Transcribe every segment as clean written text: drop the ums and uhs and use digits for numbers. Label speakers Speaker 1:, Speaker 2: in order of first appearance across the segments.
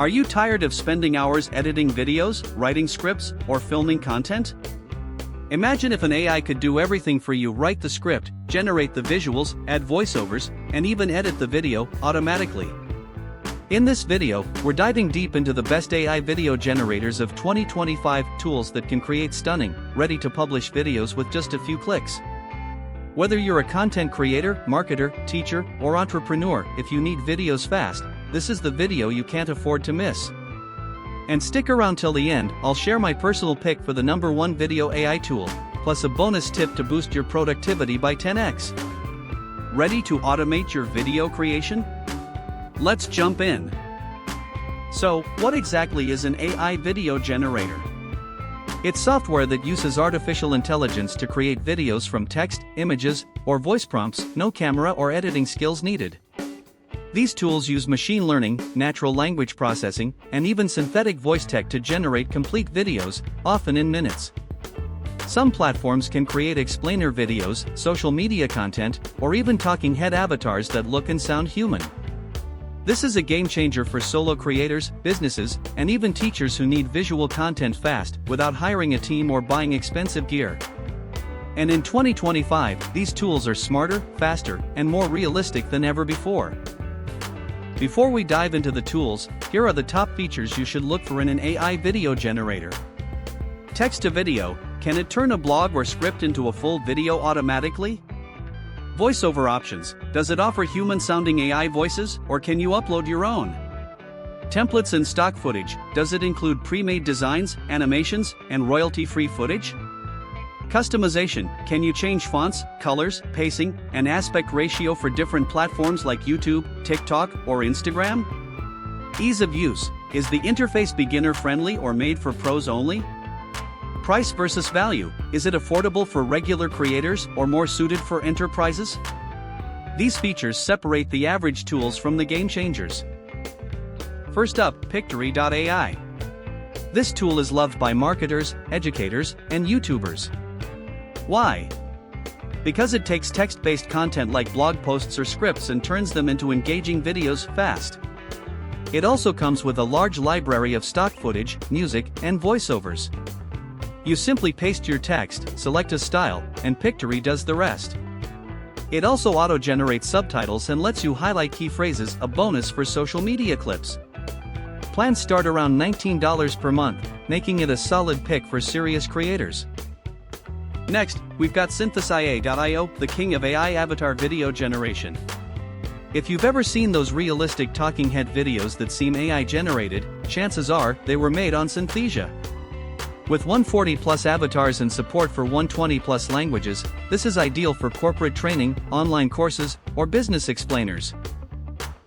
Speaker 1: Are you tired of spending hours editing videos, writing scripts, or filming content? Imagine if an AI could do everything for you: write the script, generate the visuals, add voiceovers, and even edit the video automatically. In this video, we're diving deep into the best AI video generators of 2025, tools that can create stunning, ready-to-publish videos with just a few clicks. Whether you're a content creator, marketer, teacher, or entrepreneur, if you need videos fast, this is the video you can't afford to miss. And stick around till the end. I'll share my personal pick for the #1 video AI tool, plus a bonus tip to boost your productivity by 10x. Ready to automate your video creation? Let's jump in. So, what exactly is an AI video generator? It's software that uses artificial intelligence to create videos from text, images, or voice prompts, no camera or editing skills needed. These tools use machine learning, natural language processing, and even synthetic voice tech to generate complete videos, often in minutes. Some platforms can create explainer videos, social media content, or even talking head avatars that look and sound human. This is a game changer for solo creators, businesses, and even teachers who need visual content fast, without hiring a team or buying expensive gear. And in 2025, these tools are smarter, faster, and more realistic than ever before. Before we dive into the tools, here are the top features you should look for in an AI video generator. Text to video: can it turn a blog or script into a full video automatically? Voiceover options: does it offer human-sounding AI voices, or can you upload your own? Templates and stock footage: does it include pre-made designs, animations, and royalty-free footage? Customization: can you change fonts, colors, pacing, and aspect ratio for different platforms like YouTube, TikTok, or Instagram? Ease of use: is the interface beginner-friendly or made for pros only? Price versus value: is it affordable for regular creators or more suited for enterprises? These features separate the average tools from the game changers. First up, Pictory.ai. This tool is loved by marketers, educators, and YouTubers. Why? Because it takes text-based content like blog posts or scripts and turns them into engaging videos fast. It also comes with a large library of stock footage, music, and voiceovers. You simply paste your text, select a style, and Pictory does the rest. It also auto-generates subtitles and lets you highlight key phrases, a bonus for social media clips. Plans start around $19 per month, making it a solid pick for serious creators. Next, we've got Synthesia.io, the king of AI avatar video generation. If you've ever seen those realistic talking head videos that seem AI generated, chances are they were made on Synthesia. With 140+ avatars and support for 120+ languages, this is ideal for corporate training, online courses, or business explainers.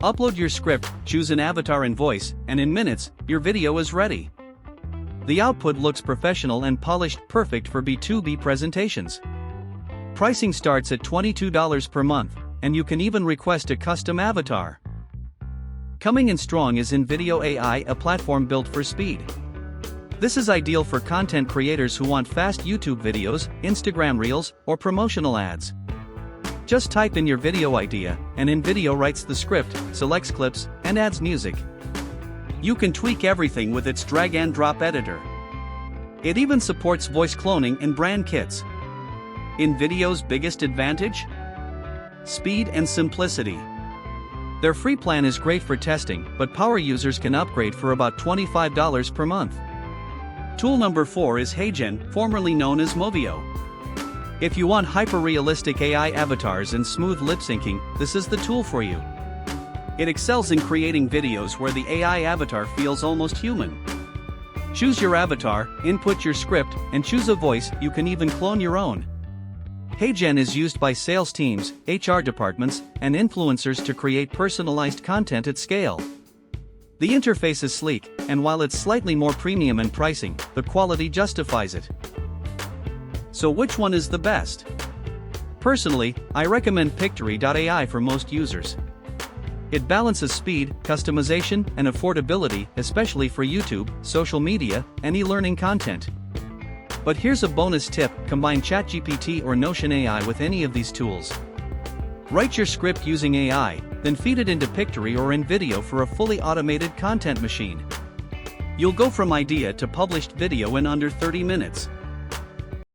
Speaker 1: Upload your script, choose an avatar and voice, and in minutes, your video is ready. The output looks professional and polished, perfect for B2B presentations. Pricing starts at $22 per month, and you can even request a custom avatar. Coming in strong is InVideo AI, a platform built for speed. This is ideal for content creators who want fast YouTube videos, Instagram Reels, or promotional ads. Just type in your video idea, and InVideo writes the script, selects clips, and adds music. You can tweak everything with its drag-and-drop editor. It even supports voice cloning and brand kits. InVideo's biggest advantage? Speed and simplicity. Their free plan is great for testing, but power users can upgrade for about $25 per month. Tool number 4 is HeyGen, formerly known as Movio. If you want hyper-realistic AI avatars and smooth lip-syncing, this is the tool for you. It excels in creating videos where the AI avatar feels almost human. Choose your avatar, input your script, and choose a voice. You can even clone your own. HeyGen is used by sales teams, HR departments, and influencers to create personalized content at scale. The interface is sleek, and while it's slightly more premium in pricing, the quality justifies it. So which one is the best? Personally, I recommend Pictory.ai for most users. It balances speed, customization, and affordability, especially for YouTube, social media, and e-learning content. But here's a bonus tip: combine ChatGPT or Notion AI with any of these tools. Write your script using AI, then feed it into Pictory or InVideo for a fully automated content machine. You'll go from idea to published video in under 30 minutes.